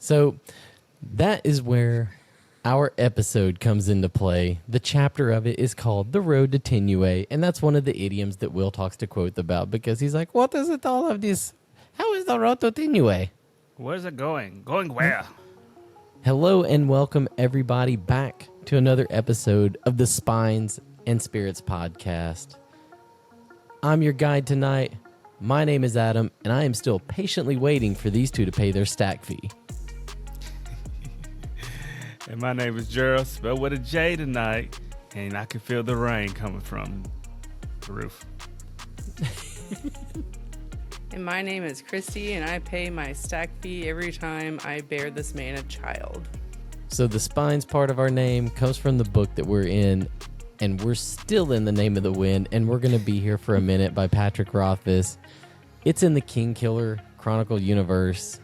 So that is where our episode comes into play. The chapter of it is called The Road to Tinue, and that's one of the idioms that Will talks to Kvothe about because he's like, what is it all of this? How is the road to Tinue? Where's it going? Going where? Hello and welcome everybody back to another episode of the Spines and Spirits podcast. I'm your guide tonight. My name is Adam, and I am still patiently waiting for these two to pay their stack fee. And my name is Gerald, spelled with a J tonight, and I can feel the rain coming from the roof. And my name is Christy, and I pay my stack fee every time I bear this man a child. So the Spines part of our name comes from the book that we're in, and we're still in The Name of the Wind, and we're going to be here for a minute by Patrick Rothfuss. It's in the King Killer Chronicle universe.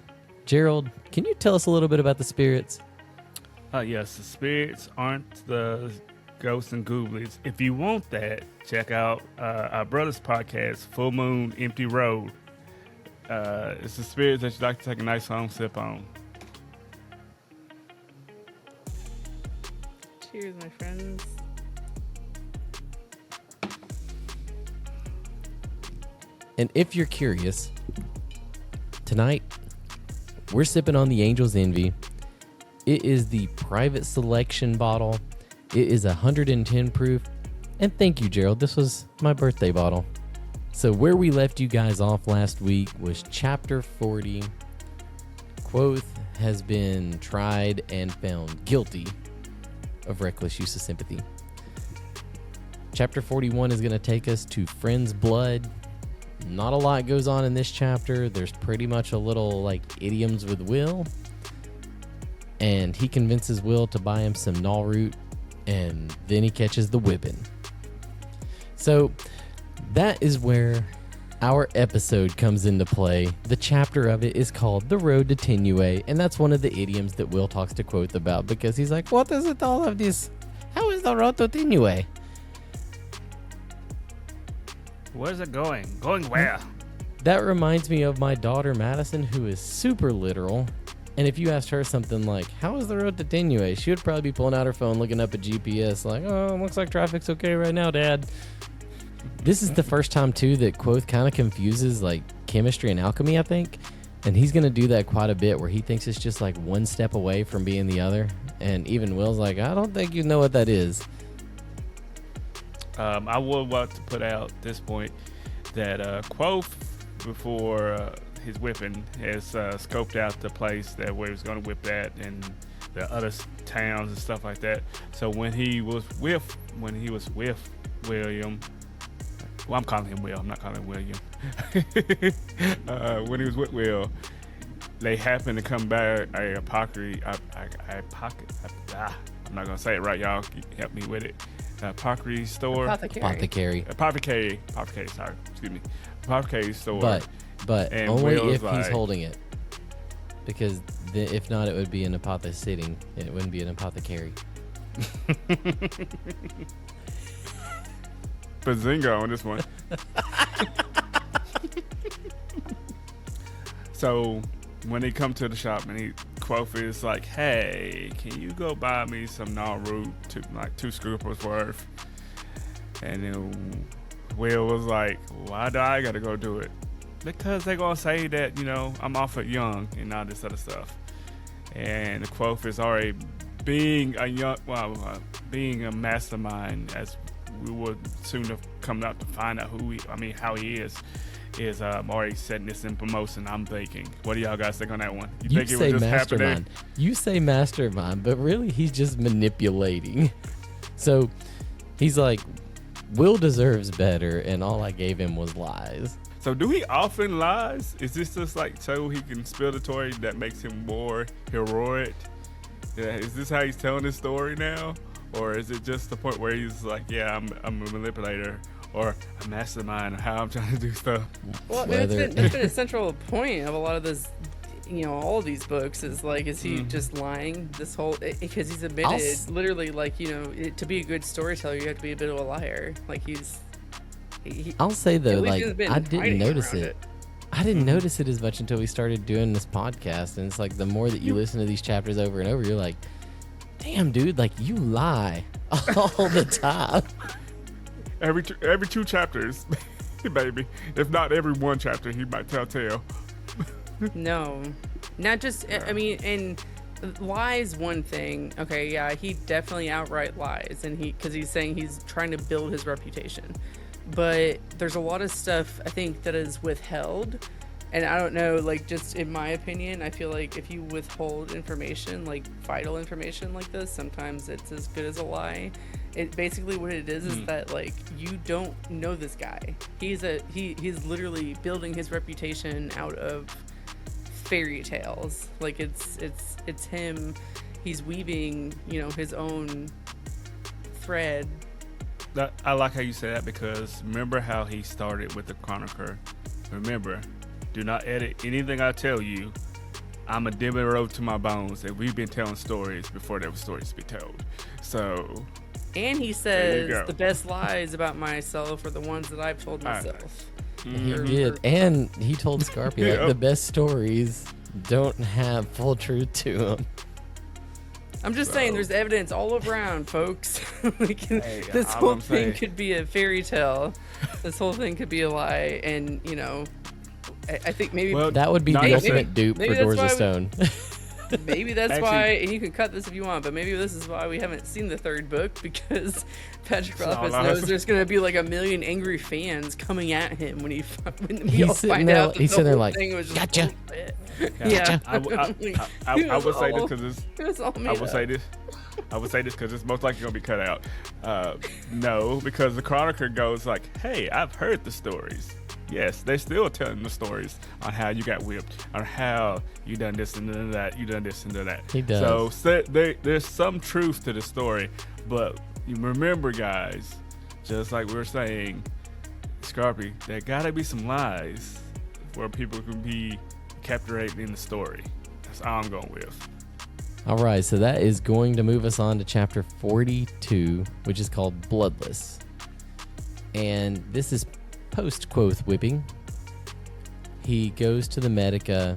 Gerald, can you tell us a little bit about the spirits? Yes, the spirits aren't the ghosts and gooblies. If you want that, check out our brother's podcast, Full Moon Empty Road. It's the spirits that you like to take a nice long sip on. Cheers, my friends. And if you're curious, tonight we're sipping on the Angel's Envy. It is the private selection bottle. It is 110 proof. And thank you, Gerald. This was my birthday bottle. So where we left you guys off last week was chapter 40. Kvothe has been tried and found guilty of reckless use of sympathy. Chapter 41 is going to take us to Friend's Blood. Not a lot goes on in this chapter. There's pretty much a little like idioms with Will. And he convinces Will to buy him some gnaw root, and then he catches the whipping. So that is where our episode comes into play. The chapter of it is called The Road to Tinue, and that's one of the idioms that Will talks to Kvothe about because he's like, what is it all of this? How is the road to Tinue? Where's it going? Going where? That reminds me of my daughter Madison, who is super literal. And if you asked her something like, how is the road to Tinue? She would probably be pulling out her phone, looking up at GPS, like, oh, looks like traffic's okay right now, Dad. This is the first time, too, that Kvothe kind of confuses, like, chemistry and alchemy, I think. And he's going to do that quite a bit, where he thinks it's just, like, one step away from being the other. And even Will's like, I don't think you know what that is. I would want to put out at this point that Kvothe, before his whipping, has scoped out the place that where he was going to whip at and the other towns and stuff like that. So when he was with William, well, I'm calling him Will. I'm not calling him William. When he was with Will, they happened to come by a apothecary. I'm not gonna say it right, y'all. Help me with it. Apothecary store. Apothecary. Sorry, excuse me. Apothecary store. But and only Will's if he's holding it. Because if not, it would be an apothe sitting. It wouldn't be an apothecary. Bazinga on this one. So when they come to the shop and Kvothe is like, hey, can you go buy me some gnaw root, like 2 scoopers worth? And then Will was like, why do I gotta go do it? Because they're gonna say that, I'm off at young and all this other stuff. And Kvothe is already being a mastermind, as we would soon have come out to find out how he is already setting this in promotion. I'm thinking, what do y'all guys think on that one? You think it say was just mastermind. happening? You say mastermind, but really he's just manipulating. So he's like, Will deserves better, and all I gave him was lies. So do he often lies? Is this just like so he can spill the story that makes him more heroic? Yeah, is this how he's telling his story now? Or is it just the point where he's like, yeah, I'm a manipulator or a mastermind of how I'm trying to do stuff? Well, it's been a central point of a lot of this, all of these books is like, is he just lying this whole, because he's admitted literally like, to be a good storyteller, you have to be a bit of a liar. Like I'll say though, like I didn't notice it. I didn't notice it as much until we started doing this podcast, and it's like the more that you listen to these chapters over and over, you're like, damn, dude, like you lie all the time. Every 2 chapters, baby. If not every 1 chapter, he might tell tale. No, not just. I mean, and lies one thing. Okay, yeah, he definitely outright lies, and because he's saying he's trying to build his reputation. But there's a lot of stuff I think that is withheld, and I don't know. Like, just in my opinion, I feel like if you withhold information, like vital information like this, sometimes it's as good as a lie. It basically what it is that like you don't know this guy. He's literally building his reputation out of fairy tales. Like it's him. He's weaving, his own thread. I like how you say that, because remember how he started with the Chronicler. Remember, do not edit anything I tell you. I'm a dimmer to my bones, and we've been telling stories before there were stories to be told. So. And he says the best lies about myself are the ones that I've told myself. He did. And he told Scarpy, like, the best stories don't have full truth to them. I'm just saying there's evidence all around, folks. This whole thing could be a fairy tale. This whole thing could be a lie. And, I think maybe... Well, that would be the ultimate dupe for Doors of Stone. Maybe that's why, and you can cut this if you want, but maybe this is why we haven't seen the 3rd book, because Patrick Rothfuss knows there's going to be like 1 million angry fans coming at him when we all find out that the whole thing was just gotcha. Yeah. I would say this because I would say this because it's most likely going to be cut out. No, because the Chronicler goes like, hey, I've heard the stories. Yes, they're still telling the stories on how you got whipped, on how you done this and done that, you done this and done that. He does. So there's some truth to the story, but you remember, guys, just like we were saying, Scarpy, there gotta be some lies where people can be captivated in the story. That's all I'm going with. All right, so that is going to move us on to chapter 42, which is called Bloodless. And this is post Kvothe whipping. He goes to the Medica.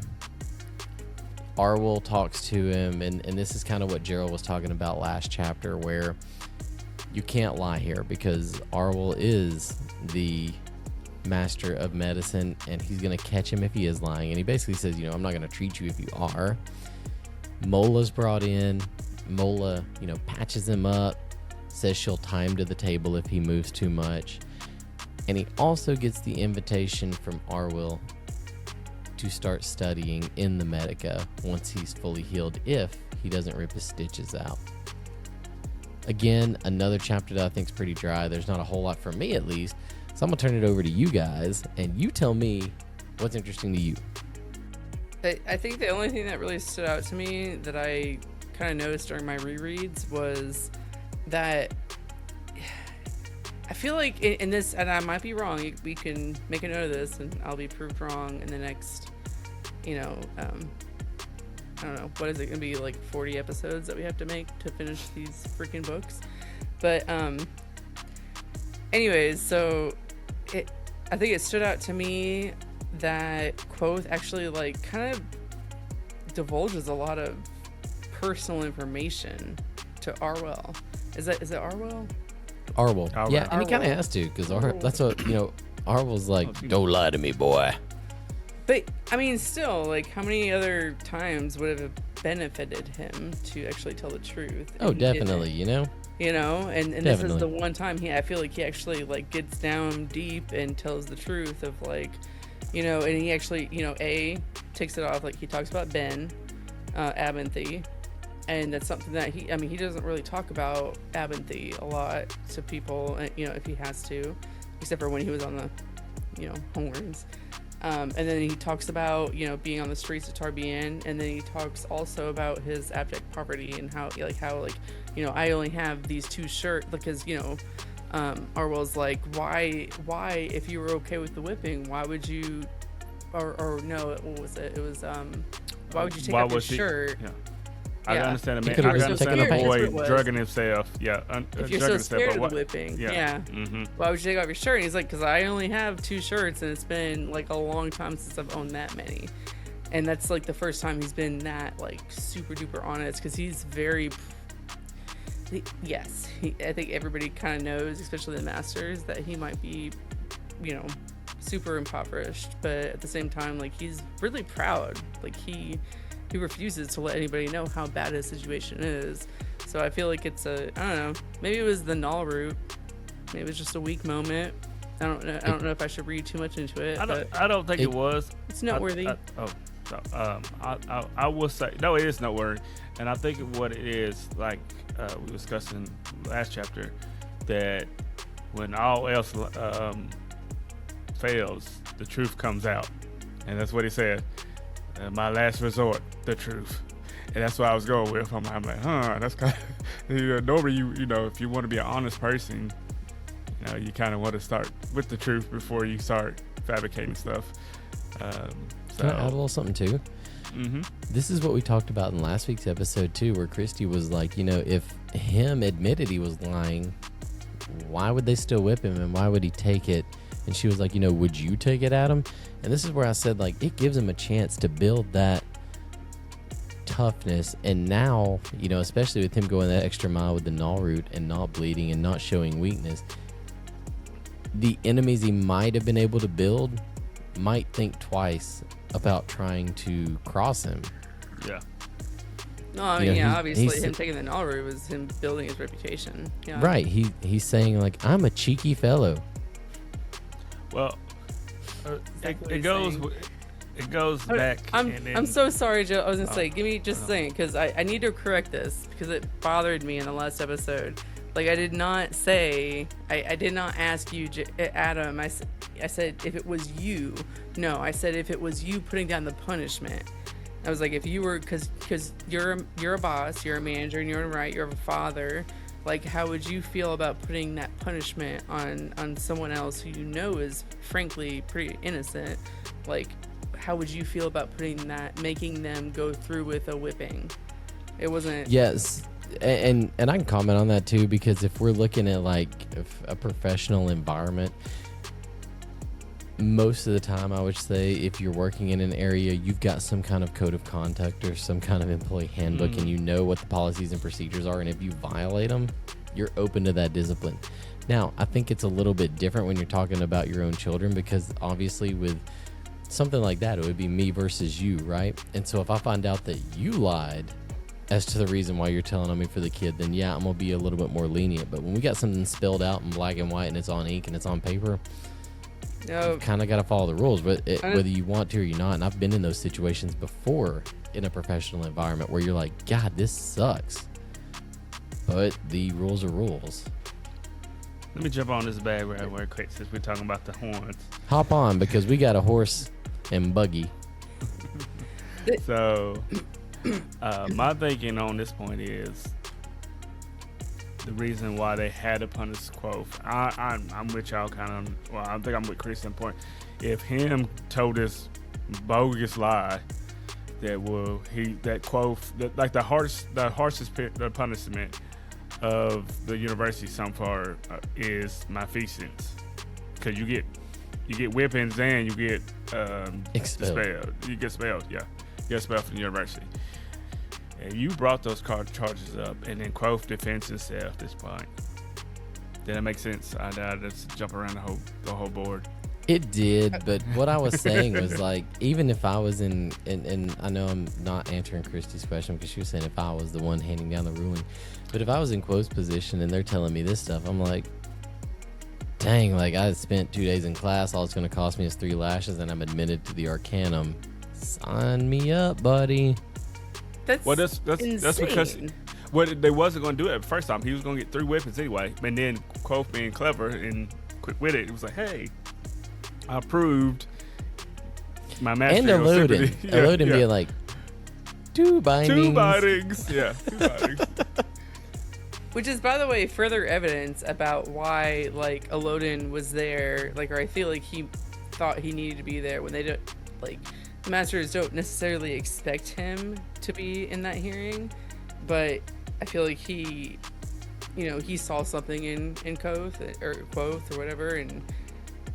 Arwell talks to him, and this is kind of what Gerald was talking about last chapter, where you can't lie here because Arwell is the master of medicine, and he's going to catch him if he is lying. And he basically says, I'm not going to treat you if you are. Mola's brought in. Mola, patches him up, says she'll tie him to the table if he moves too much. And he also gets the invitation from Arwell to start studying in the Medica once he's fully healed, if he doesn't rip his stitches out. Again, another chapter that I think is pretty dry. There's not a whole lot for me, at least. So I'm going to turn it over to you guys, and you tell me what's interesting to you. I think the only thing that really stood out to me that I kind of noticed during my rereads was that I feel like in this, and I might be wrong, we can make a note of this and I'll be proved wrong in the next, I don't know, what is it going to be, like 40 episodes that we have to make to finish these freaking books? But anyways, so I think it stood out to me that Kvothe actually like kind of divulges a lot of personal information to Arwell. Is it Arwell? Arwell. Yeah, and he kind of has to, because that's what, Arwell's like, don't lie to me, boy. But, I mean, still, like, how many other times would it have benefited him to actually tell the truth? Oh, definitely, and this is the one time I feel like he actually, like, gets down deep and tells the truth of, like, and he actually, takes it off, like, he talks about Ben, Abinthy. And that's something that he doesn't really talk about Abinthy a lot to people, if he has to, except for when he was on the, horns. And then he talks about, being on the streets of Tarbean, and then he talks also about his abject poverty and how I only have these 2 shirts because, Arwell's like, why, if you were okay with the whipping, why would you, or no, what was it? It was, why would you take off your shirt? Yeah. I Yeah. understand a He man. I could've can just taken understand a a boy paint. That's what it was. drugging himself. Yeah. If you're so scared of the whipping, yeah. Mm-hmm. Why would you take off your shirt? And he's like, because I only have 2 shirts, and it's been like a long time since I've owned that many. And that's like the first time he's been that like super duper honest, because he's very. Yes, I think everybody kind of knows, especially the masters, that he might be, super impoverished, but at the same time, like, he's really proud. Like, he refuses to let anybody know how bad his situation is. So I feel like it's I don't know, maybe it was the null root, maybe it was just a weak moment. I don't know if I should read too much into it. I don't think it was. It's noteworthy. I will say no, it is noteworthy, and I think what it is, like we were discussing last chapter, that when all else fails, the truth comes out, and that's what he said. My last resort, the truth, and that's what I was going with. I'm like, that's kind of normally you know if you want to be an honest person, you kind of want to start with the truth before you start fabricating stuff. Can I add a little something too? Mm-hmm. This is what we talked about in last week's episode too, where Christy was like, if him admitted he was lying, why would they still whip him, and why would he take it? And she was like, would you take it, Adam? And this is where I said, like, it gives him a chance to build that toughness. And now, especially with him going that extra mile with the null root and not bleeding and not showing weakness, the enemies he might have been able to build might think twice about trying to cross him. Yeah. No, I mean, obviously he's him taking the null root was him building his reputation. Yeah. Right. He's saying, like, I'm a cheeky fellow. Well, Exactly it goes back. I'm so sorry, Joe. I was gonna say, give me just a second, because I need to correct this, because it bothered me in the last episode. Like, I did not say, I did not ask you, Adam. I said if it was you. No, I said if it was you putting down the punishment. I was like, if you were, because you're a boss, you're a manager, and you're right, you're a father. Like, how would you feel about putting that punishment on someone else who is frankly pretty innocent? Like, how would you feel about making them go through with a whipping? It wasn't. Yes. And I can comment on that too, because if we're looking at like a professional environment, most of the time I would say if you're working in an area, you've got some kind of code of conduct or some kind of employee handbook, and you know what the policies and procedures are, and if you violate them, you're open to that discipline. Now, I think it's a little bit different when you're talking about your own children, because obviously with something like that, it would be me versus you, right? And so if I find out that you lied as to the reason why you're telling on me for the kid, then yeah, I'm gonna be a little bit more lenient. But when we got something spelled out in black and white and it's on ink and it's on paper, you kind of got to follow the rules, whether you want to or you're not. And I've been in those situations before in a professional environment where you're like, God, this sucks, but the rules are rules. Let me jump on this bag right quick, since we're talking about the horns. Hop on, because we got a horse and buggy. So my thinking on this point is the reason why they had to punish Kvothe. I'm with y'all kind of. Well, I think I'm with Christian point. If him told this bogus lie that Kvothe, like the harshest punishment of the university so far is malfeasance, because you get whippings and you get expelled. You get expelled. Yeah, you get expelled from the university. And you brought those charges up, and then Kvothe defends himself at this point. Did that make sense? I just jump around the whole board. It did, but what I was saying was, like, even if I was and I know I'm not answering Christy's question, because she was saying if I was the one handing down the ruling, but if I was in Kvothe's position and they're telling me this stuff, I'm like, dang, like, I spent 2 days in class, all it's going to cost me is 3 lashes, and I'm admitted to the arcanum. Sign me up, buddy. That's because they wasn't going to do it the first time. He was going to get 3 whippings anyway. And then Kvothe, being clever and quick with it, was like, hey, I approved my master. And Elodin being like, 2 bindings. 2 bindings. Yeah, 2 bindings. Which is, by the way, further evidence about why, like, Elodin was there. Like, or I feel like he thought he needed to be there when they don't, like, the masters don't necessarily expect him to be in that hearing. but I feel like he saw something in Kvothe or whatever, and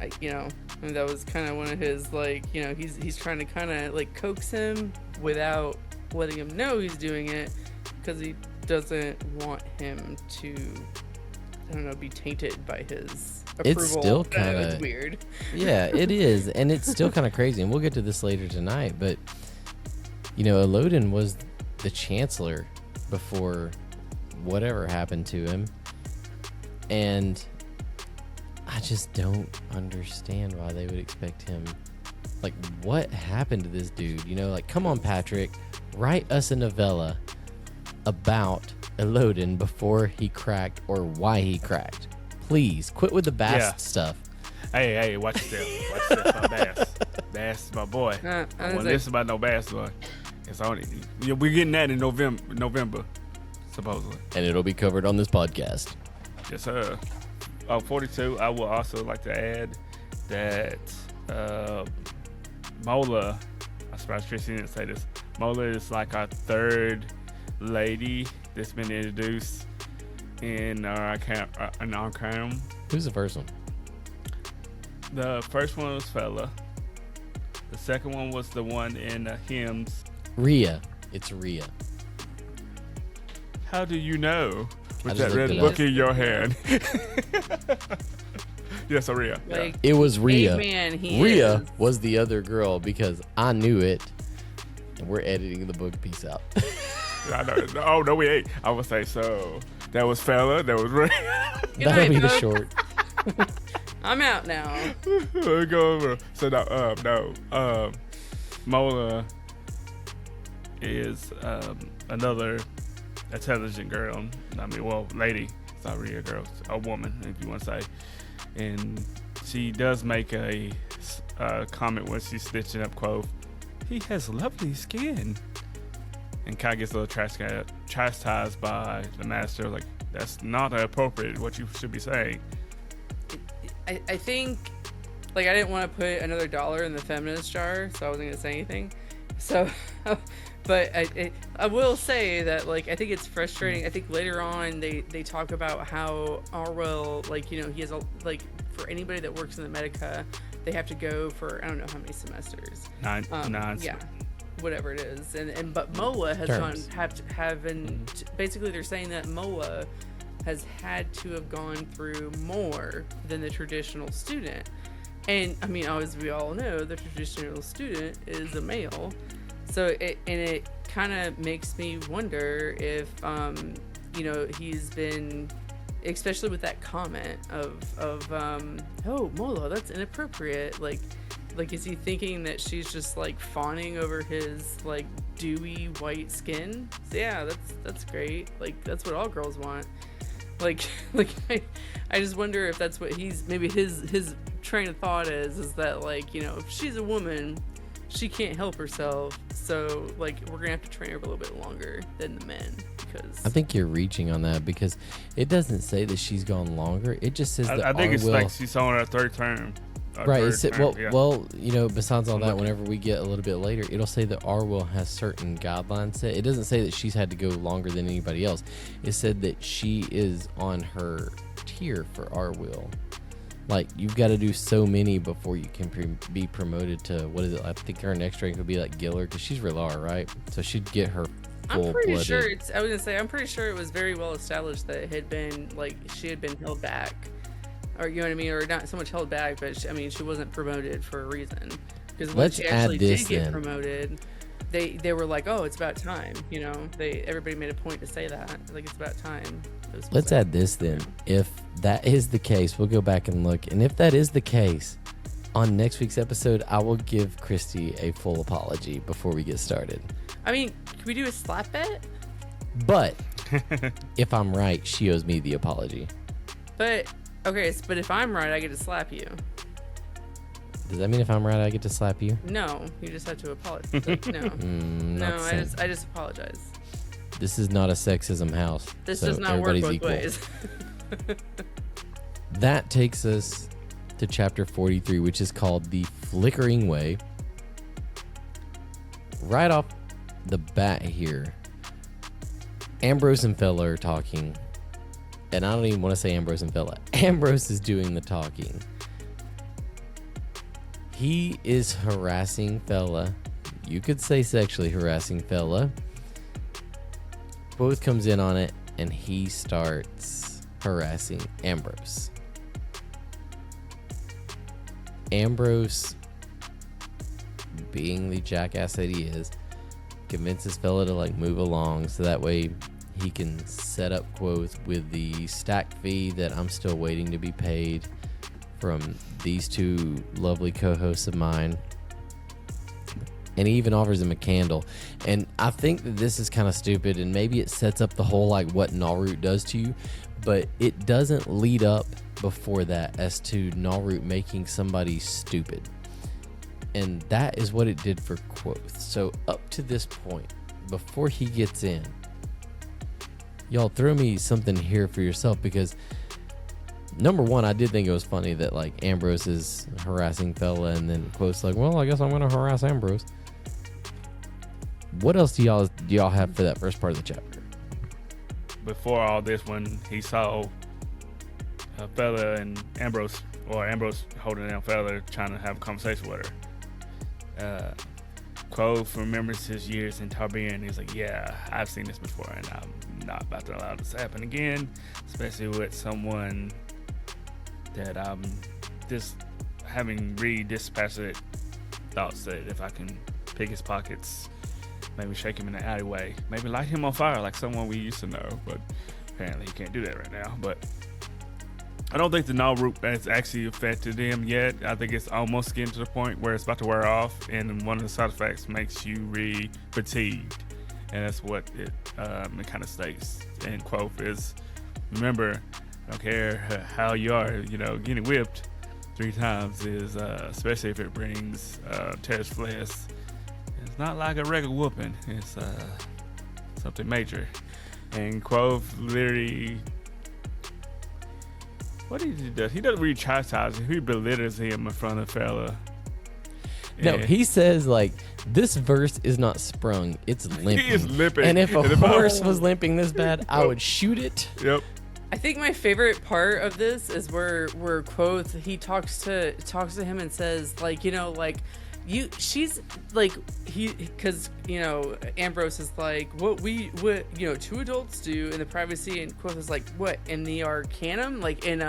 and that was kind of one of his, like, he's trying to kind of like coax him without letting him know he's doing it, because he doesn't want him to, I don't know, be tainted by his approval. It's still kind of it's weird. Yeah, it is, and it's still kind of crazy, and we'll get to this later tonight. But Elodin was the chancellor before whatever happened to him, and I just don't understand why they would expect him. Like, what happened to this dude? Like, come on, Patrick, write us a novella about Elodin before he cracked or why he cracked. Please quit with the Bast stuff. Hey, watch yourself. Watch yourself, my Bass. Bass is my boy. I want this about no Bass, boy. It's only we're getting that in November, supposedly. And it'll be covered on this podcast. Yes, sir. 42, I would also like to add that Mola, I'm surprised Tracy didn't say this, Mola is like our third lady that's been introduced in our arcanum. Who's the first one? The first one was Fella. The second one was the one in hymns. Rhea. It's Rhea. How do you know? With just that red looked it book up. in your hand. Yes, Rhea. Like, It was Rhea. man, he Rhea is. was the other girl because I knew it, and we're editing the book piece out. I know. Oh, no, we ain't. I would say so. That was Fella. That was Rhea. Good That'll night, be the folks. short. I'm out now. Go over. So no. Mola is another intelligent girl. I mean, well, lady. It's not really a girl. It's a woman, if you want to say. And she does make a comment when she's stitching up Kvothe. He has lovely skin. And kind of gets a little chastised by the master. Like, that's not appropriate, what you should be saying. I think, like, I didn't want to put another dollar in the feminist jar, so I wasn't going to say anything. So, but I will say that, like, I think it's frustrating. I think later on they talk about how Arwell, like, he has a, like, for anybody that works in the Medica, they have to go for, I don't know how many semesters. Nine. Yeah. Whatever it is, but Mola has basically they're saying that Mola has had to have gone through more than the traditional student, and I mean, as we all know, the traditional student is a male, so it kind of makes me wonder if he's been, especially with that comment of oh, Mola, that's inappropriate, like, is he thinking that she's just, like, fawning over his, like, dewy white skin? So, yeah, that's great. Like, that's what all girls want. Like I just wonder if that's what maybe his train of thought is that, like, if she's a woman, she can't help herself. So, like, we're gonna have to train her a little bit longer than the men, because I think you're reaching on that because it doesn't say that she's gone longer. It just says that I think it's Arwell, like she's on her third term. right. Yeah. Well, besides all that, whenever we get a little bit later, it'll say that Arwell has certain guidelines set. It doesn't say that she's had to go longer than anybody else. It said that she is on her tier for Arwell. Like, you've got to do so many before you can be promoted to, what is it? I think her next rank would be like Giller, because she's Relar, right? So she'd get her full-blooded. I'm pretty sure I'm pretty sure it was very well established that it had been, like, she had been held back. Or, you know what I mean? Or not so much held back, but she wasn't promoted for a reason. Because when she actually did get promoted, they were like, oh, it's about time. Everybody made a point to say that. Like, it's about time. Let's add this then. If that is the case, we'll go back and look. And if that is the case, on next week's episode, I will give Christy a full apology before we get started. I mean, can we do a slap bet? But if I'm right, she owes me the apology. But if I'm right, I get to slap you. Does that mean if I'm right, I get to slap you? No, you just have to apologize. Like, no, no, I just apologize. This is not a sexism house. This so does not work both equal. ways. That takes us to chapter 43, which is called The Flickering Way. Right off the bat here, Ambrose and Fella are talking. And I don't even want to say Ambrose and Fella. Ambrose is doing the talking. He is harassing Fella. You could say sexually harassing Fella. Kvothe comes in on it, and he starts harassing Ambrose. Ambrose, being the jackass that he is, convinces Fella to like move along so that way he can set up Kvothe with the stack fee that I'm still waiting to be paid from these two lovely co-hosts of mine. And he even offers him a candle. And I think that this is kind of stupid, and maybe it sets up the whole like what Nalroot does to you, but it doesn't lead up before that as to Nalroot making somebody stupid. And that is what it did for Kvothe. So up to this point, before he gets in, y'all throw me something here for yourself, because number one, I did think it was funny that like Ambrose is harassing Fella, and then Kvothe's like, well, I guess I'm gonna harass Ambrose. What else do y'all have for that first part of the chapter? Before all this, when he saw Fella and Ambrose, or Ambrose holding down Fella, trying to have a conversation with her, Kvothe remembers his years in Tarbin. He's like, yeah, I've seen this before, and I'm not about to allow this to happen again, especially with someone that I'm just having really dispassionate thoughts that if I can pick his pockets, maybe shake him in the alleyway, maybe light him on fire like someone we used to know, but apparently he can't do that right now. But I don't think the Nalroot has actually affected him yet. I think it's almost getting to the point where it's about to wear off, and one of the side effects makes you really fatigued, and that's what it kind of states. And Kvothe is, remember, I don't care how you are, getting whipped 3 times is, especially if it brings Terrace flesh, it's not like a regular whooping. It's something major. And Kvothe literally, what he does, he doesn't really chastise him. He belittles him in front of Fella. No, he says like, this verse is not sprung, it's limping. He is limping. And if a horse was limping this bad, I would shoot it. Yep. I think my favorite part of this is where Kvothe, he talks to him and says like, she's like, because Ambrose is like, what 2 adults do in the privacy, and Kvothe is like, what, in the arcanum, like and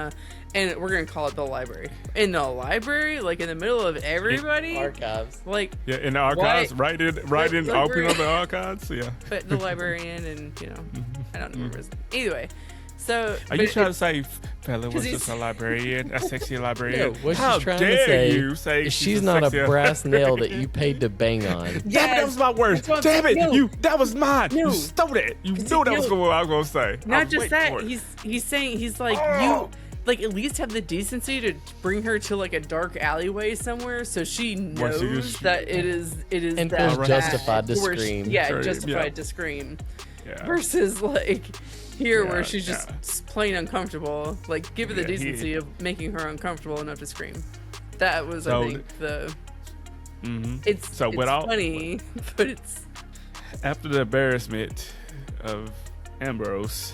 we're gonna call it the library, in the librage, like in the middle of everybody, Archives, like, yeah, in the archives, right in opening of the archives, yeah. But the librarian, and I don't remember his either. So are you trying to say Fella was just a librarian, a sexy librarian? No, what How she's trying dare to you say she's not a brass nail that you paid to bang on. Damn it, that was my words. Damn it, that was mine. No. You stole it. You knew that was what I was gonna say. Not just that, he's saying, he's like, you like at least have the decency to bring her to like a dark alleyway somewhere, so she knows that it is and that feels justified to scream. Justified to scream. Yeah. Versus like here where she's just plain uncomfortable. Like, give her the decency of making her uncomfortable enough to scream. That was, I think, the. It's funny, but it's. After the embarrassment of Ambrose,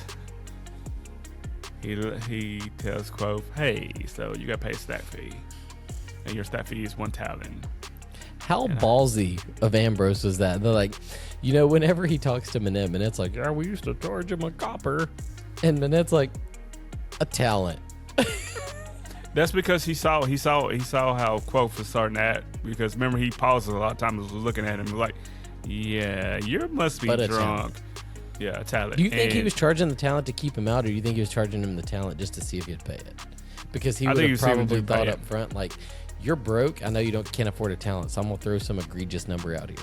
he tells Kvothe, hey, so you got to pay a stack fee, and your stack fee is 1 talent. How ballsy of Ambrose was that? They're like, whenever he talks to Manette, Manette's like, yeah, we used to charge him a copper. And Manette's like, a talent. That's because he saw how Kvothe was starting to act. Because remember, he paused a lot of times, was looking at him, was like, yeah, you must be drunk. Yeah, a talent. Do you think he was charging the talent to keep him out, or do you think he was charging him the talent just to see if he'd pay it? Because he would have probably thought up front, like, you're broke. I know you can't afford a talent, so I'm gonna throw some egregious number out here.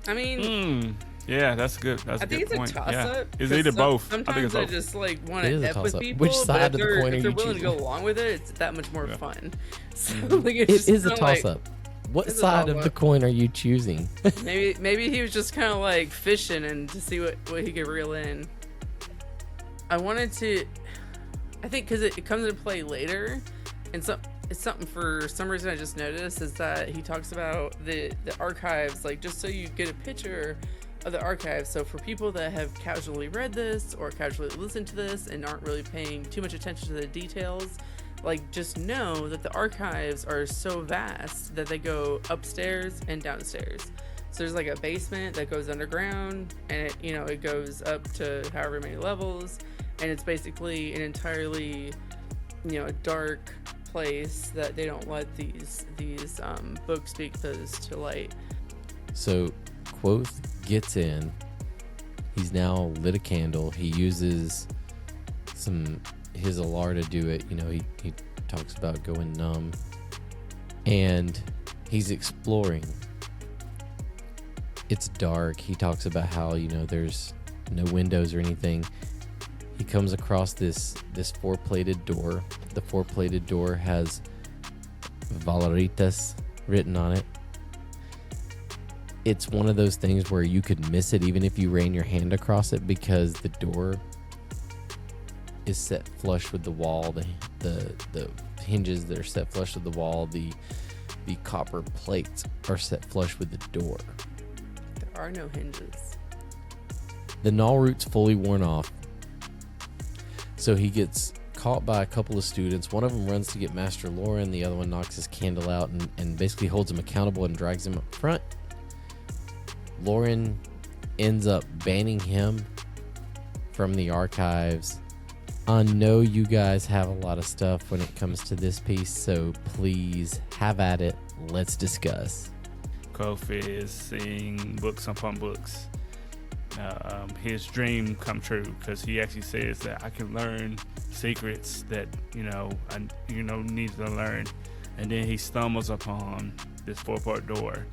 I mean, yeah, that's good. I think it's a toss-up. Yeah. It's either both. Sometimes I just like want to F with people. Which side of the coin are you choosing? If they're willing to go along with it, it's that much more fun. So like, it is a toss-up. What side of the coin are you choosing? maybe he was just kind of like fishing and to see what he could reel in. I think because it comes into play later, and it's something for some reason I just noticed is that he talks about the archives, like just so you get a picture the archives. So for people that have casually read this or casually listened to this and aren't really paying too much attention to the details, like, just know that the archives are so vast that they go upstairs and downstairs. So there's like a basement that goes underground, and it, you know, it goes up to however many levels, and it's basically an entirely, you know, dark place that they don't let these books be exposed to light. So Kvothe gets in. He's now lit a candle. He uses his alar to do it. You know, he talks about going numb, and he's exploring. It's dark. He talks about how, you know, there's no windows or anything. He comes across this four-plated door. The four-plated door has Valeritas written on it. It's one of those things where you could miss it even if you ran your hand across it, because the door is set flush with the wall. The hinges that are set flush with the wall. The copper plates are set flush with the door. There are no hinges. The null root's fully worn off. So he gets caught by a couple of students. One of them runs to get Master Lorren. The other one knocks his candle out and basically holds him accountable and drags him up front. Lorren ends up banning him from the archives. I know you guys have a lot of stuff when it comes to this piece, so please have at it. Let's discuss. Kvothe is seeing books upon books. His dream come true, because he actually says that I can learn secrets that I need to learn, and then he stumbles upon this four-part door.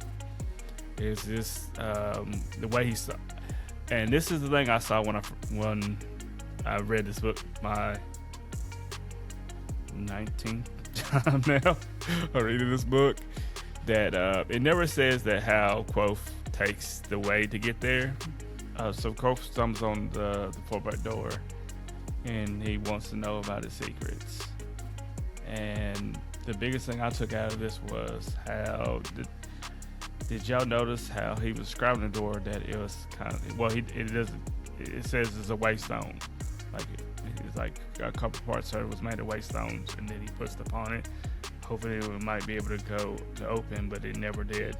Is this the way he saw? And this is the thing I saw when I read this book, my 19th time now of reading this book. That it never says that how Kvothe takes the way to get there. So Kvothe stumbles on the four-part door, and he wants to know about his secrets. And the biggest thing I took out of this was how did y'all notice how he was describing the door, that it was kind of, it says it's a waystone, like it's like a couple parts of it was made of waystones, and then he pushed upon it, hoping it might be able to go to open, but it never did.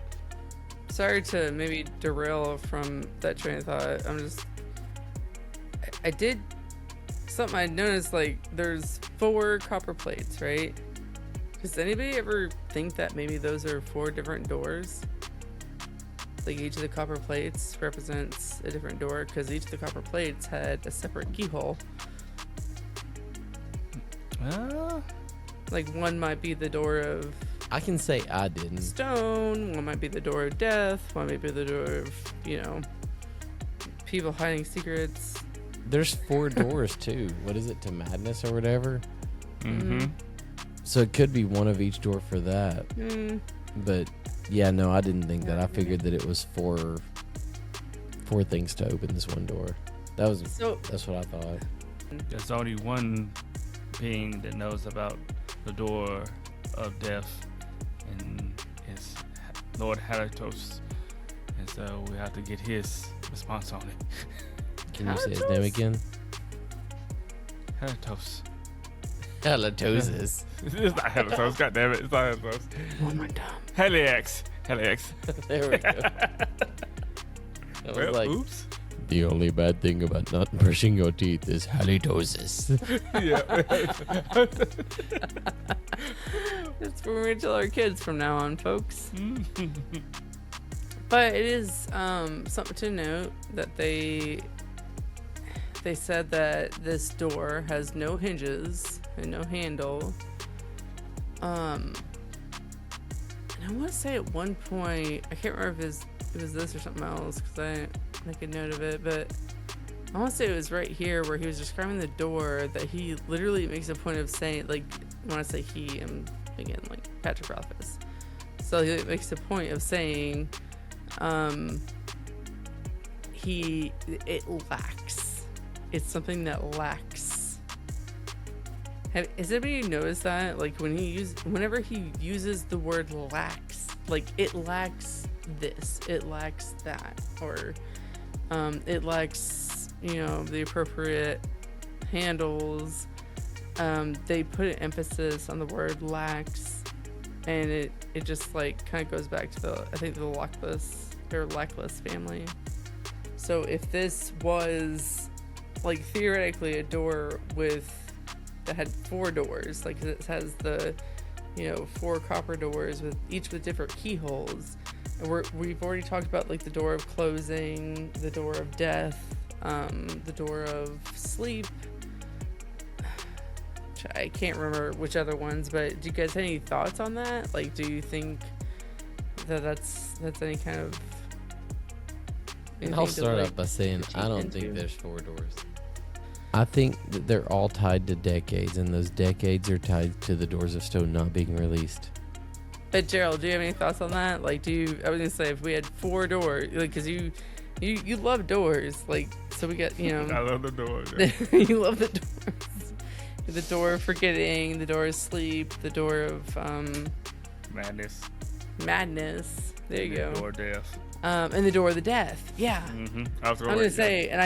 Sorry to maybe derail from that train of thought. I did something I noticed, like there's 4 copper plates, right? Does anybody ever think that maybe those are 4 different doors? Like each of the copper plates represents a different door, because each of the copper plates had a separate keyhole. Like one might be the door of I can say I didn't. stone, one might be the door of death, one might be the door of, people hiding secrets. There's 4 doors too. What is it, to madness or whatever? Mm-hmm. So it could be one of each door for that. But yeah, no, I didn't think that. I figured that it was 4 things to open this one door. That's what I thought. There's only one being that knows about the door of death, and it's Lord Halatos, and so we have to get his response on it. Can you say his name again? Halatos. Halitosis. It's not Halatos, goddammit, it's not Halatos. One more time. Helix. There we go. I was like, Oops. the only bad thing about not brushing your teeth is halitosis. Yeah. That's what we're going to tell our kids from now on, folks. But it is something to note that they said that this door has no hinges and no handle. And I want to say at one point, I can't remember if it was this or something else, because I didn't make a note of it, but I want to say it was right here where he was describing the door, that he literally makes a point of saying, like, when I say he, I'm thinking like Patrick Rothfuss. So he makes a point of saying it lacks. It's something that lacks. Has anybody noticed that? Like whenever he uses the word lacks, like it lacks this, it lacks that, or It lacks, the appropriate handles. They put an emphasis on the word lacks, and it just like kind of goes back to the Lackless family. So if this was like theoretically a door that had 4 doors, like it has the 4 copper doors each with different keyholes, and we've already talked about like the door of closing, the door of death, the door of sleep. I can't remember which other ones, but do you guys have any thoughts on that? Like, do you think that's any kind of... I'll start off by saying I don't think there's 4 doors. I think that they're all tied to decades, and those decades are tied to the Doors of Stone not being released. But Gerald, do you have any thoughts on that? Like, I was gonna say if we had 4 doors, like, because you love doors, like, so we got I love the doors. Yeah. You love the doors. The door of forgetting, the door of sleep, the door of Madness. There you go. The door of death. And the door of the death. Yeah. Mm-hmm. I'm gonna say, and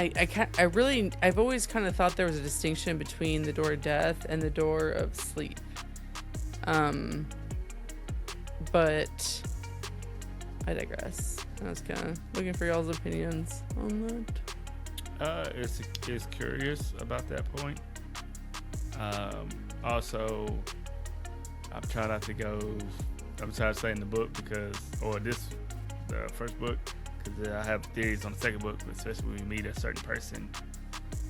I've always kind of thought there was a distinction between the door of death and the door of sleep. But I digress. I was kind of looking for y'all's opinions on that. It's curious about that point. Also, I'm trying not to go. I'm trying to say in the book the first book, because I have theories on the second book, especially when we meet a certain person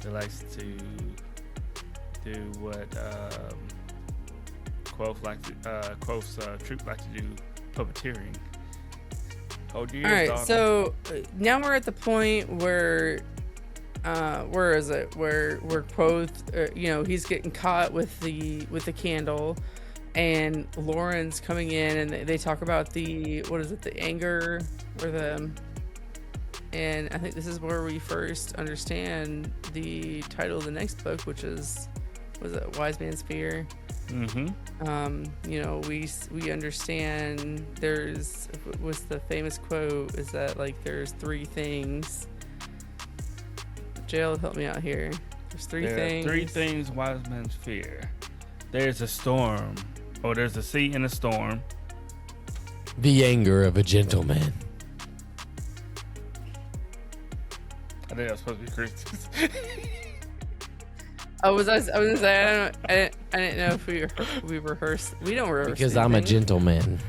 that likes to do what Kvothe's troop like to do, puppeteering. All right, so now we're at the point where where is it? Where Kvothe, he's getting caught with the candle, and Lorren's coming in, and they talk about the anger and I think this is where we first understand the title of the next book, which was it Wise Man's Fear? Mm-hmm. We understand what's the famous quote is that like there's 3 things. Jail, help me out here. There's 3 things. 3 things wise men fear. There's a storm, or there's a sea in a storm. The anger of a gentleman. I think that was supposed to be Christmas. I was gonna say I didn't know if we rehearsed. We don't rehearse because I'm a gentleman.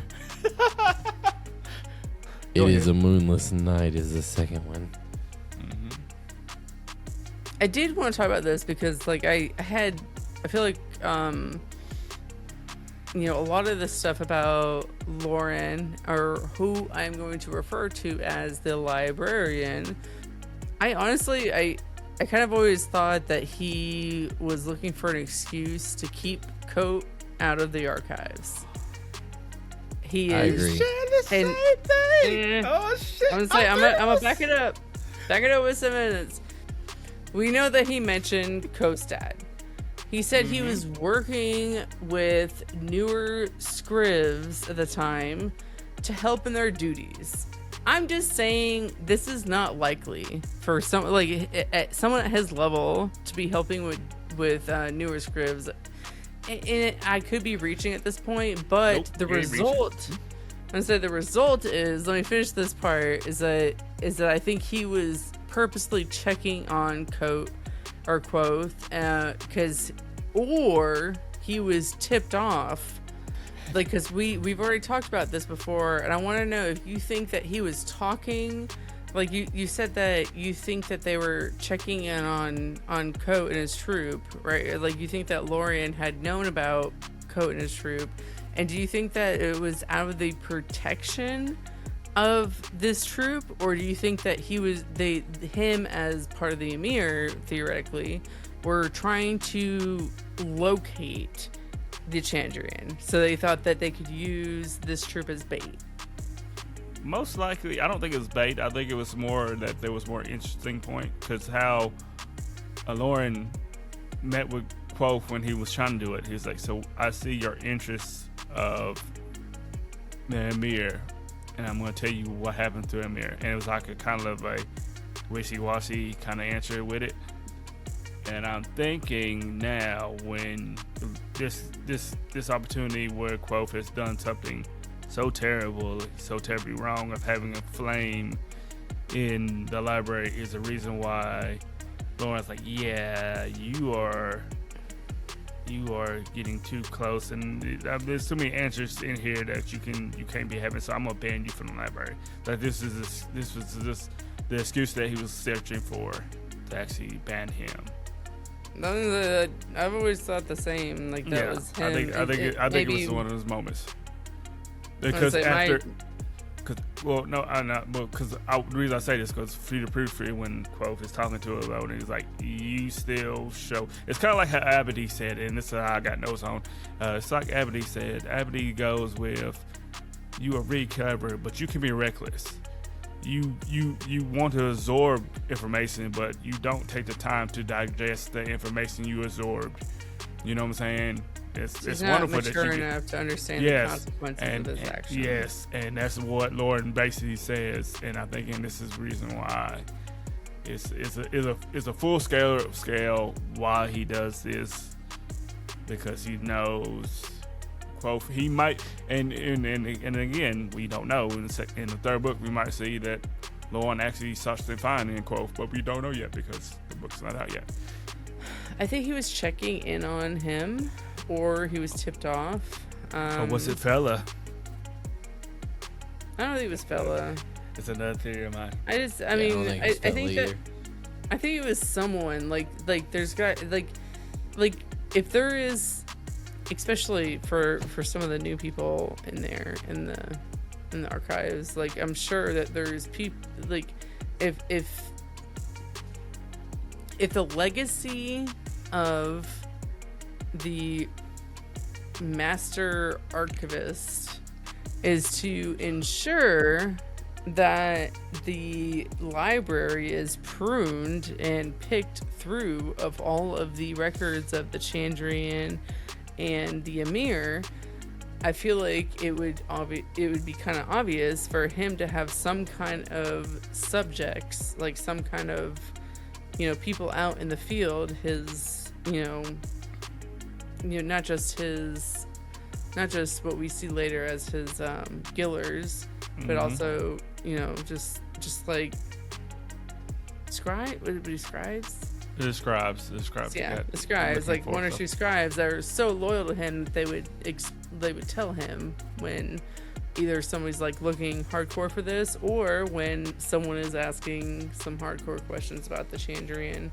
It is a moonless night is the second one. I did want to talk about this because like I feel like a lot of the stuff about Lorren, or who I'm going to refer to as the librarian, I kind of always thought that he was looking for an excuse to keep Kvothe out of the archives. I agree. The same thing. Oh shit! I'm gonna say I'm gonna back it up. Back it up with some minutes. We know that he mentioned Kvothe's dad. He said he was working with newer scribs at the time to help in their duties. I'm just saying this is not likely for someone at his level to be helping with newer scribs. And I could be reaching at this point, but the result. I'm gonna say the result is. Let me finish this part. Is that I think he was purposely checking on Kvothe, or he was tipped off, like, because we've already talked about this before, and I want to know if you think that he was talking, like you said that you think that they were checking in on Kvothe and his troop, right? Like, you think that Lorren had known about Kvothe and his troop, and do you think that it was out of the protection of this troop, or do you think that him as part of the Amyr theoretically were trying to locate the Chandrian, so they thought that they could use this troop as bait? Most likely, I don't think it was bait. I think it was more that there was more interesting point, because how Lorren met with Kvothe when he was trying to do it. He was like, so I see your interest of the Amyr, and I'm going to tell you what happened to Amyr. And it was like a kind of a wishy-washy kind of answer with it. And I'm thinking now, when this opportunity where Kvothe has done something so terribly wrong of having a flame in the library, is the reason why Lorren's like, yeah, you are getting too close, and there's too many answers in here that you can't be having, so I'm gonna ban you from the library. Like this was the excuse that he was searching for to actually ban him. I've always thought the same. Like that was him. I think it was one of those moments. Because after, the reason I say this, because Frida Proof, when Kvothe is talking to her about it, he's like, you still show. It's kind of like how Abadi said, and this is how I got notes on. It's like Abadi said. Abadi goes with, you are really clever, but you can be reckless. You want to absorb information, but you don't take the time to digest the information you absorbed. You know what I'm saying? It's not wonderful mature that you enough to understand the consequences of his actions. Yes, and that's what Lorren basically says, and I think this is the reason why it's a full scale why he does this, because he knows Kvothe. He might, and again, we don't know. In the third book, we might see that Lorren actually sought to find in Kvothe, but we don't know yet because the book's not out yet. I think he was checking in on him, or he was tipped off. Or was it Fella? I don't think it was Fella. It's another theory of mine. I think it was someone like there's got like if there is, especially for some of the new people in there in the archives, like I'm sure that there's people like if the legacy of the Master Archivist is to ensure that the library is pruned and picked through of all of the records of the Chandrian and the Amyr, I feel like it would be kind of obvious for him to have some kind of subjects, like some kind of, people out in the field, his, not just what we see later as his gillers, but also, just like scribes. The scribes. Yeah, the scribes, like one or two scribes that are so loyal to him that they would tell him when either somebody's like looking hardcore for this, or when someone is asking some hardcore questions about the Chandrian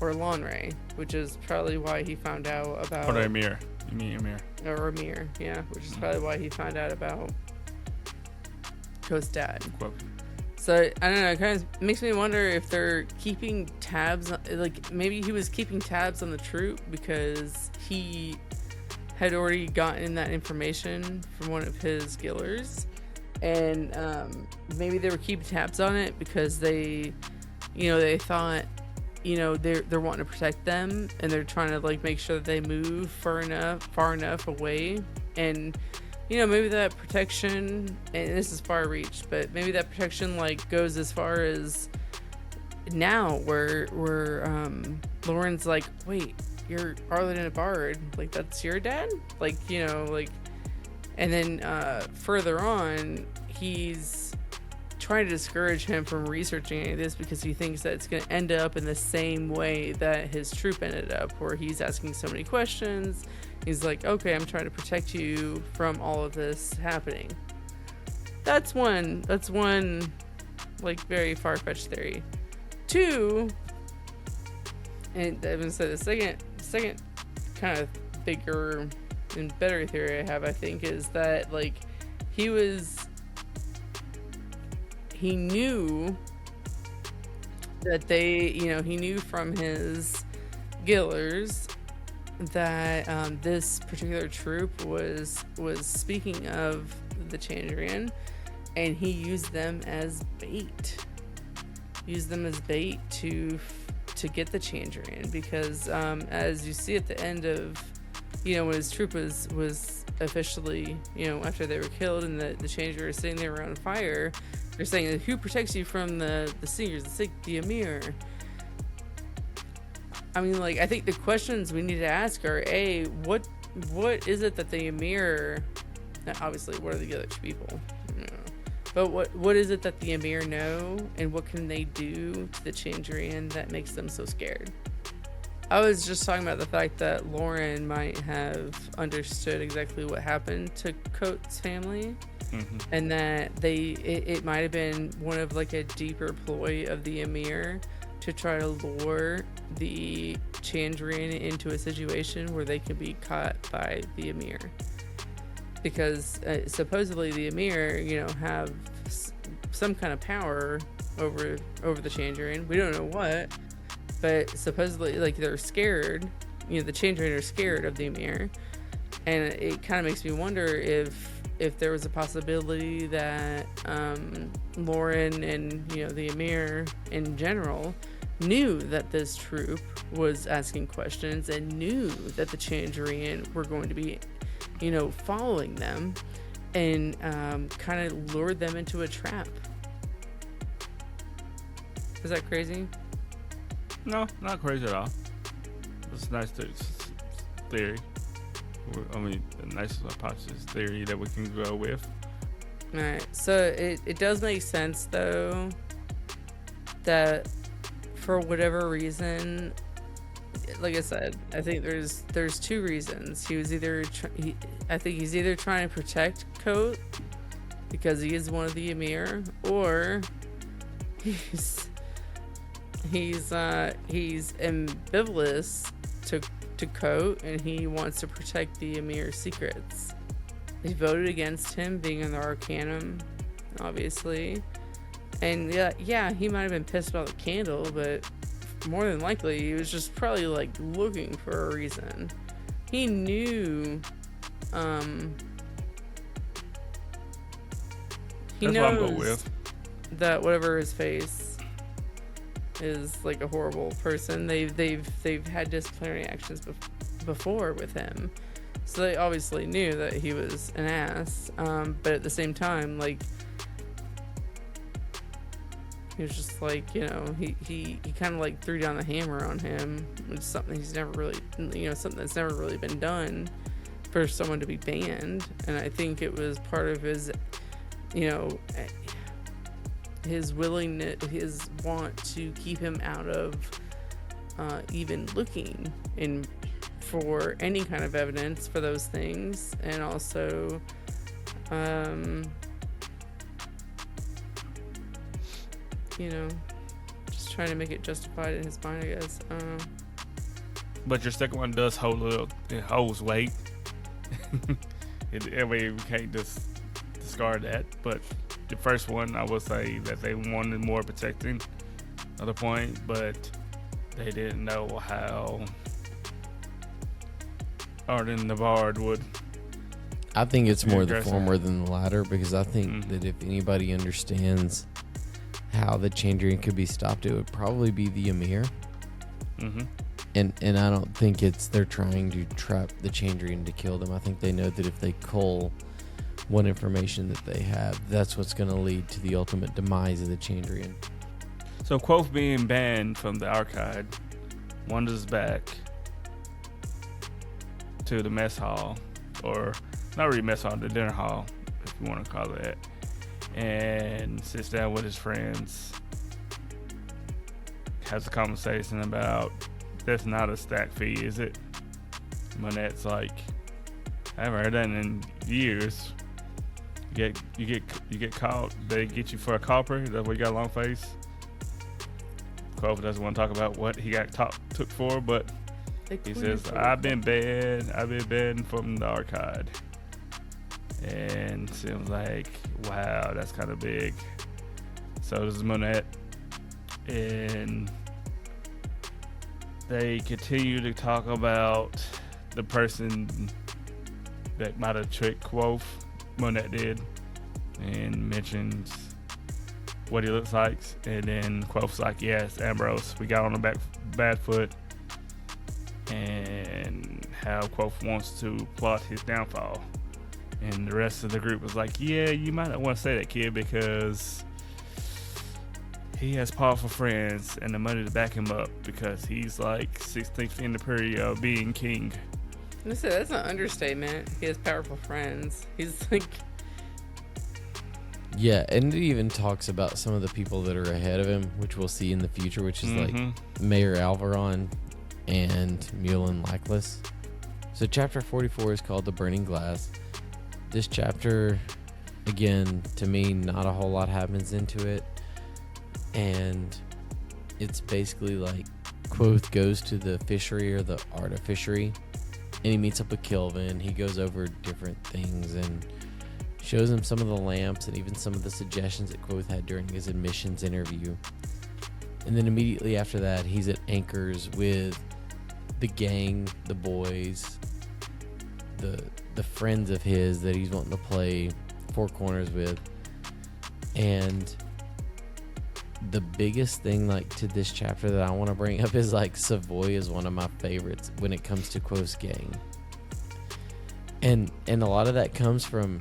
or Lorren, which is probably why he found out about. Or Amyr. You mean Amyr? Or Amyr, yeah, which is probably why he found out about Kvothe's dad. So I don't know. It kind of makes me wonder if they're keeping tabs. Like maybe he was keeping tabs on the troop because he had already gotten that information from one of his gillers, and maybe they were keeping tabs on it because they thought, they're wanting to protect them, and they're trying to like make sure that they move far enough away, and maybe that protection, and this is far reach, but maybe that protection like goes as far as now where Lorren's like, wait, you're Arlen and Bard, like that's your dad, like and then further on he's trying to discourage him from researching any of this because he thinks that it's going to end up in the same way that his troop ended up, where he's asking so many questions. He's like, okay, I'm trying to protect you from all of this happening. That's one like very far-fetched theory. Two, and I'm gonna say the second kind of bigger and better theory I have, I think, is that like he knew that he knew from his gillers that this particular troop was speaking of the Chandrian, and he used them as bait. To get the Chandrian, because as you see at the end of when his troop was officially after they were killed and the Chandrian was sitting there around fire, They're saying, who protects you from the Seers, the Amyr? I mean, like, I think the questions we need to ask are, A, what is it that the Amyr... Obviously, what are the other two people? No. But what is it that the Amyr know, and what can they do to the Chandrian that makes them so scared? I was just talking about the fact that Lorren might have understood exactly what happened to Kvothe's family, and that it might have been one of like a deeper ploy of the Amyr to try to lure the Chandrian into a situation where they could be caught by the Amyr. Because supposedly the Amyr, have some kind of power over the Chandrian. We don't know what, but supposedly, like, they're scared. The Chandrian are scared of the Amyr, and it kind of makes me wonder if there was a possibility that Lorren and the Amyr in general knew that this troop was asking questions and knew that the Chandrian were going to be following them, and kind of lured them into a trap. Is that crazy? No, not crazy at all. It's a nice theory. I mean, a nice hypothesis theory that we can go with. Alright, so it does make sense, though, that for whatever reason, like I said, I think there's two reasons. He was either I think he's either trying to protect Kvothe because he is one of the Amyr, or he's ambivalent to Kvothe, and he wants to protect the Amyr's secrets. He voted against him being in the Arcanum, obviously, and yeah, he might have been pissed about the candle, but more than likely, he was just probably like looking for a reason. He knew, he That's knows what I'm going with. That whatever his face is like a horrible person. They've had disciplinary actions before with him, so they obviously knew that he was an ass. But at the same time, like, he was just like, he kind of like threw down the hammer on him, which is something he's never really, something that's never really been done for someone to be banned. And I think it was part of his, his willingness, his want to keep him out of even looking for any kind of evidence for those things. And also, just trying to make it justified in his mind, I guess. But your second one does it holds weight. I mean, we can't just discard that. But the first one, I would say that they wanted more protecting of the point, but they didn't know how Arden the Bard would. I think it's more the aggressive. former than the latter, because I think that if anybody understands how the Chandrian could be stopped, it would probably be the Amyr. And I don't think they're trying to trap the Chandrian to kill them. I think they know that if they cull what information that they have, that's what's going to lead to the ultimate demise of the Chandrian. So Kvothe being banned from the archive wanders back to the mess hall, or not really mess hall, the dinner hall, if you want to call it that, and sits down with his friends, has a conversation about, that's not a stack fee, is it? Monette's like, I haven't heard that in years. You get caught, they get you for a copper. That's why you got a long face. Kvothe doesn't want to talk about what he got took for, but he says, I've been banned from the archive. And seems like, wow, that's kind of big. So this is Monette, and they continue to talk about the person that might have tricked Kvothe. Monette did, and mentions what he looks like, and then Kvothe's like, yes, Ambrose, we got on the bad foot, and how Kvothe wants to plot his downfall. And the rest of the group was like, yeah, you might not want to say that, kid, because he has powerful friends and the money to back him up because he's like 16th in the period of being king. Listen, that's an understatement. He has powerful friends. He's like, Yeah, and it even talks about some of the people that are ahead of him, which we'll see in the future, which is like Mayor Alvaron and Mulin Lackless. So chapter 44 is called The Burning Glass. This chapter, again, to me, not a whole lot happens into it. And it's basically like Kvothe goes to the fishery or the artificery, and he meets up with Kilvin. He goes over different things and shows him some of the lamps and even some of the suggestions that Kvothe had during his admissions interview. And then immediately after that, he's at Anchors with the gang, the boys, the friends of his that he's wanting to play Four Corners with. And the biggest thing like to this chapter that I want to bring up is like Savoy is one of my favorites when it comes to Kvothe's gang. And a lot of that comes from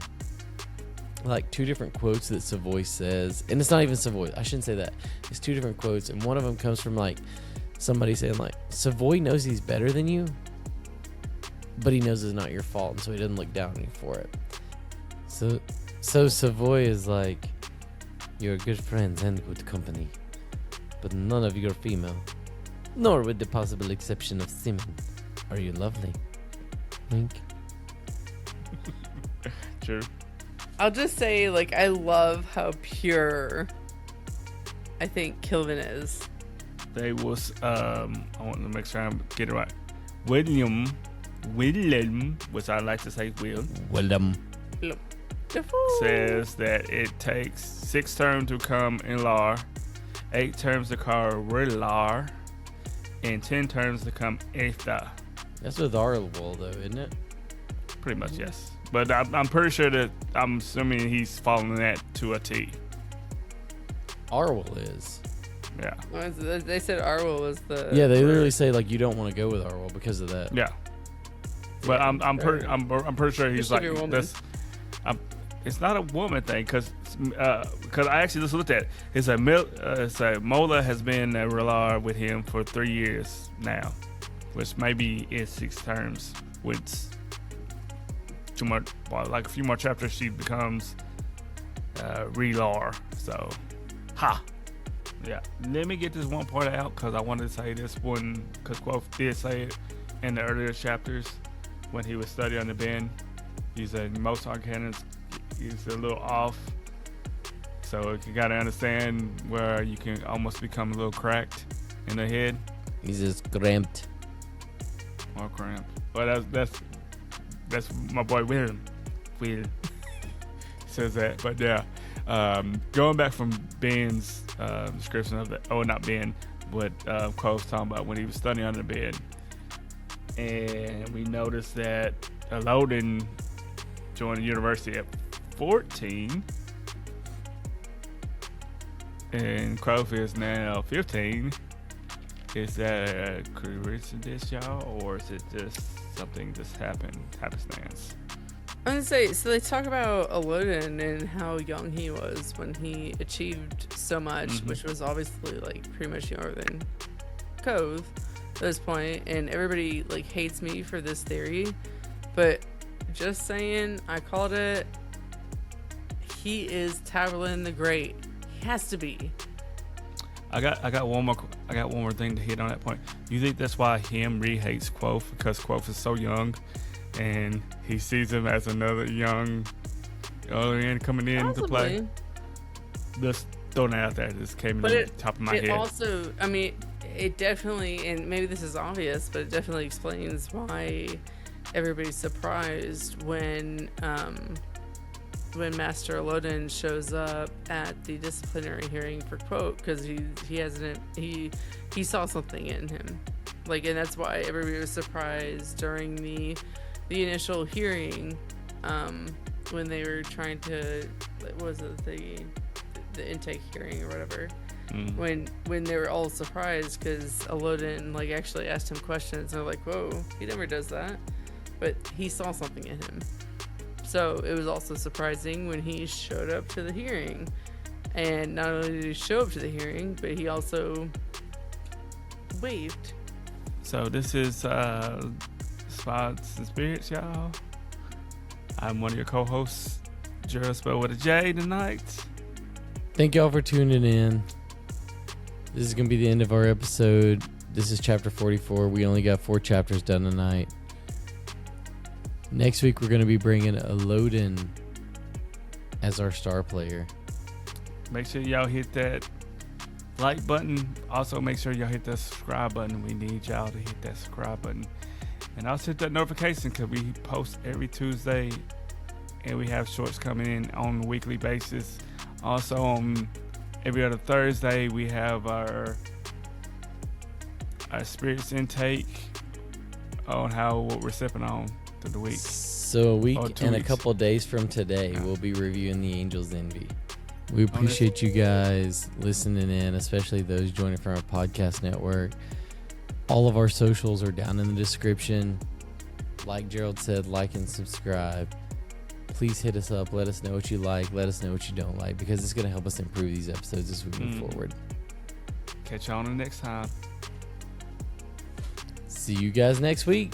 like two different quotes that Savoy says, and it's not even Savoy, I shouldn't say that, it's two different quotes, and one of them comes from like somebody saying like, Savoy knows he's better than you, but he knows it's not your fault, and so he doesn't look down on you for it. So Savoy is like, you're good friends and good company, but none of you are female, nor with the possible exception of Simon are you lovely. Wink. True. I'll just say, like, I love how pure I think Kilvin is. They was I want to make sure I get it right. William, which I like to say William. says that it takes 6 terms to come in Lar, 8 terms to call Relar, and 10 terms to come Aetha. That's with Arwol though, isn't it? Pretty much, yes. But I'm pretty sure that I'm assuming he's following that to a T. Arwol is. Yeah. They said Arwol was the. Yeah, they literally say like you don't want to go with Arwol because of that. Yeah. But I'm pretty sure he's like that's. It's not a woman thing because I actually just looked at it. It's a Mola has been a Relar with him for 3 years now, which maybe is 6 terms. With 2 more, like a few more chapters, she becomes Relar. So, yeah. Let me get this one part out because I wanted to say this one because Kvothe did say it in the earlier chapters when he was studying on the Ben. He said most arcanums is a little off, so you gotta understand where you can almost become a little cracked in the head. He's just cramped. Or cramped. But that's my boy Will says that. But yeah, going back from Ben's description of the not Ben, but Kvothe's talking about when he was studying under the bed, and we noticed that Lorren joined the university at 14, and Kvothe is now 15. Is that a coincidence, y'all, or is it just something just happenstance? I'm gonna say, so they talk about Lorren and how young he was when he achieved so much, which was obviously like pretty much younger than Kvothe at this point, and everybody like hates me for this theory, but just saying, I called it. He is Tamerlane the Great. He has to be. I got one more thing to hit on that point. You think that's why Amyr hates Kvothe, because Kvothe is so young, and he sees him as another young alien coming in to play? Just throwing that out there. Just came in the top of my head. It also, I mean, it definitely, and maybe this is obvious, but it definitely explains why everybody's surprised when Master Lorren shows up at the disciplinary hearing for Kvothe, because he saw something in him, like, and that's why everybody was surprised during the initial hearing, when they were trying to, what was it, the intake hearing or whatever, when they were all surprised because Lorren like actually asked him questions, and they're like, whoa, he never does that, but he saw something in him. So it was also surprising when he showed up to the hearing, And not only did he show up to the hearing, but he also waved. So this is Spots and Spirits, y'all. I'm one of your co-hosts, Gerald spelled with a J tonight. Thank y'all for tuning in. This is going to be the end of our episode. This is chapter 44. We only got 4 chapters done tonight. Next week, we're going to be bringing Elodin as our star player. Make sure y'all hit that like button. Also, make sure y'all hit that subscribe button. We need y'all to hit that subscribe button. And also hit that notification because we post every Tuesday and we have shorts coming in on a weekly basis. Also, on every other Thursday, we have our spirits intake on what we're sipping on through the week. So a week and a weeks. couple of days from today, we'll be reviewing the Angel's Envy. We appreciate you guys listening in, especially those joining from our podcast network. All of our socials are down in the description. Like Gerald said, like and subscribe. Please hit us up. Let us know what you like. Let us know what you don't like, because it's going to help us improve these episodes as we move forward. Catch you on the next time. See you guys next week.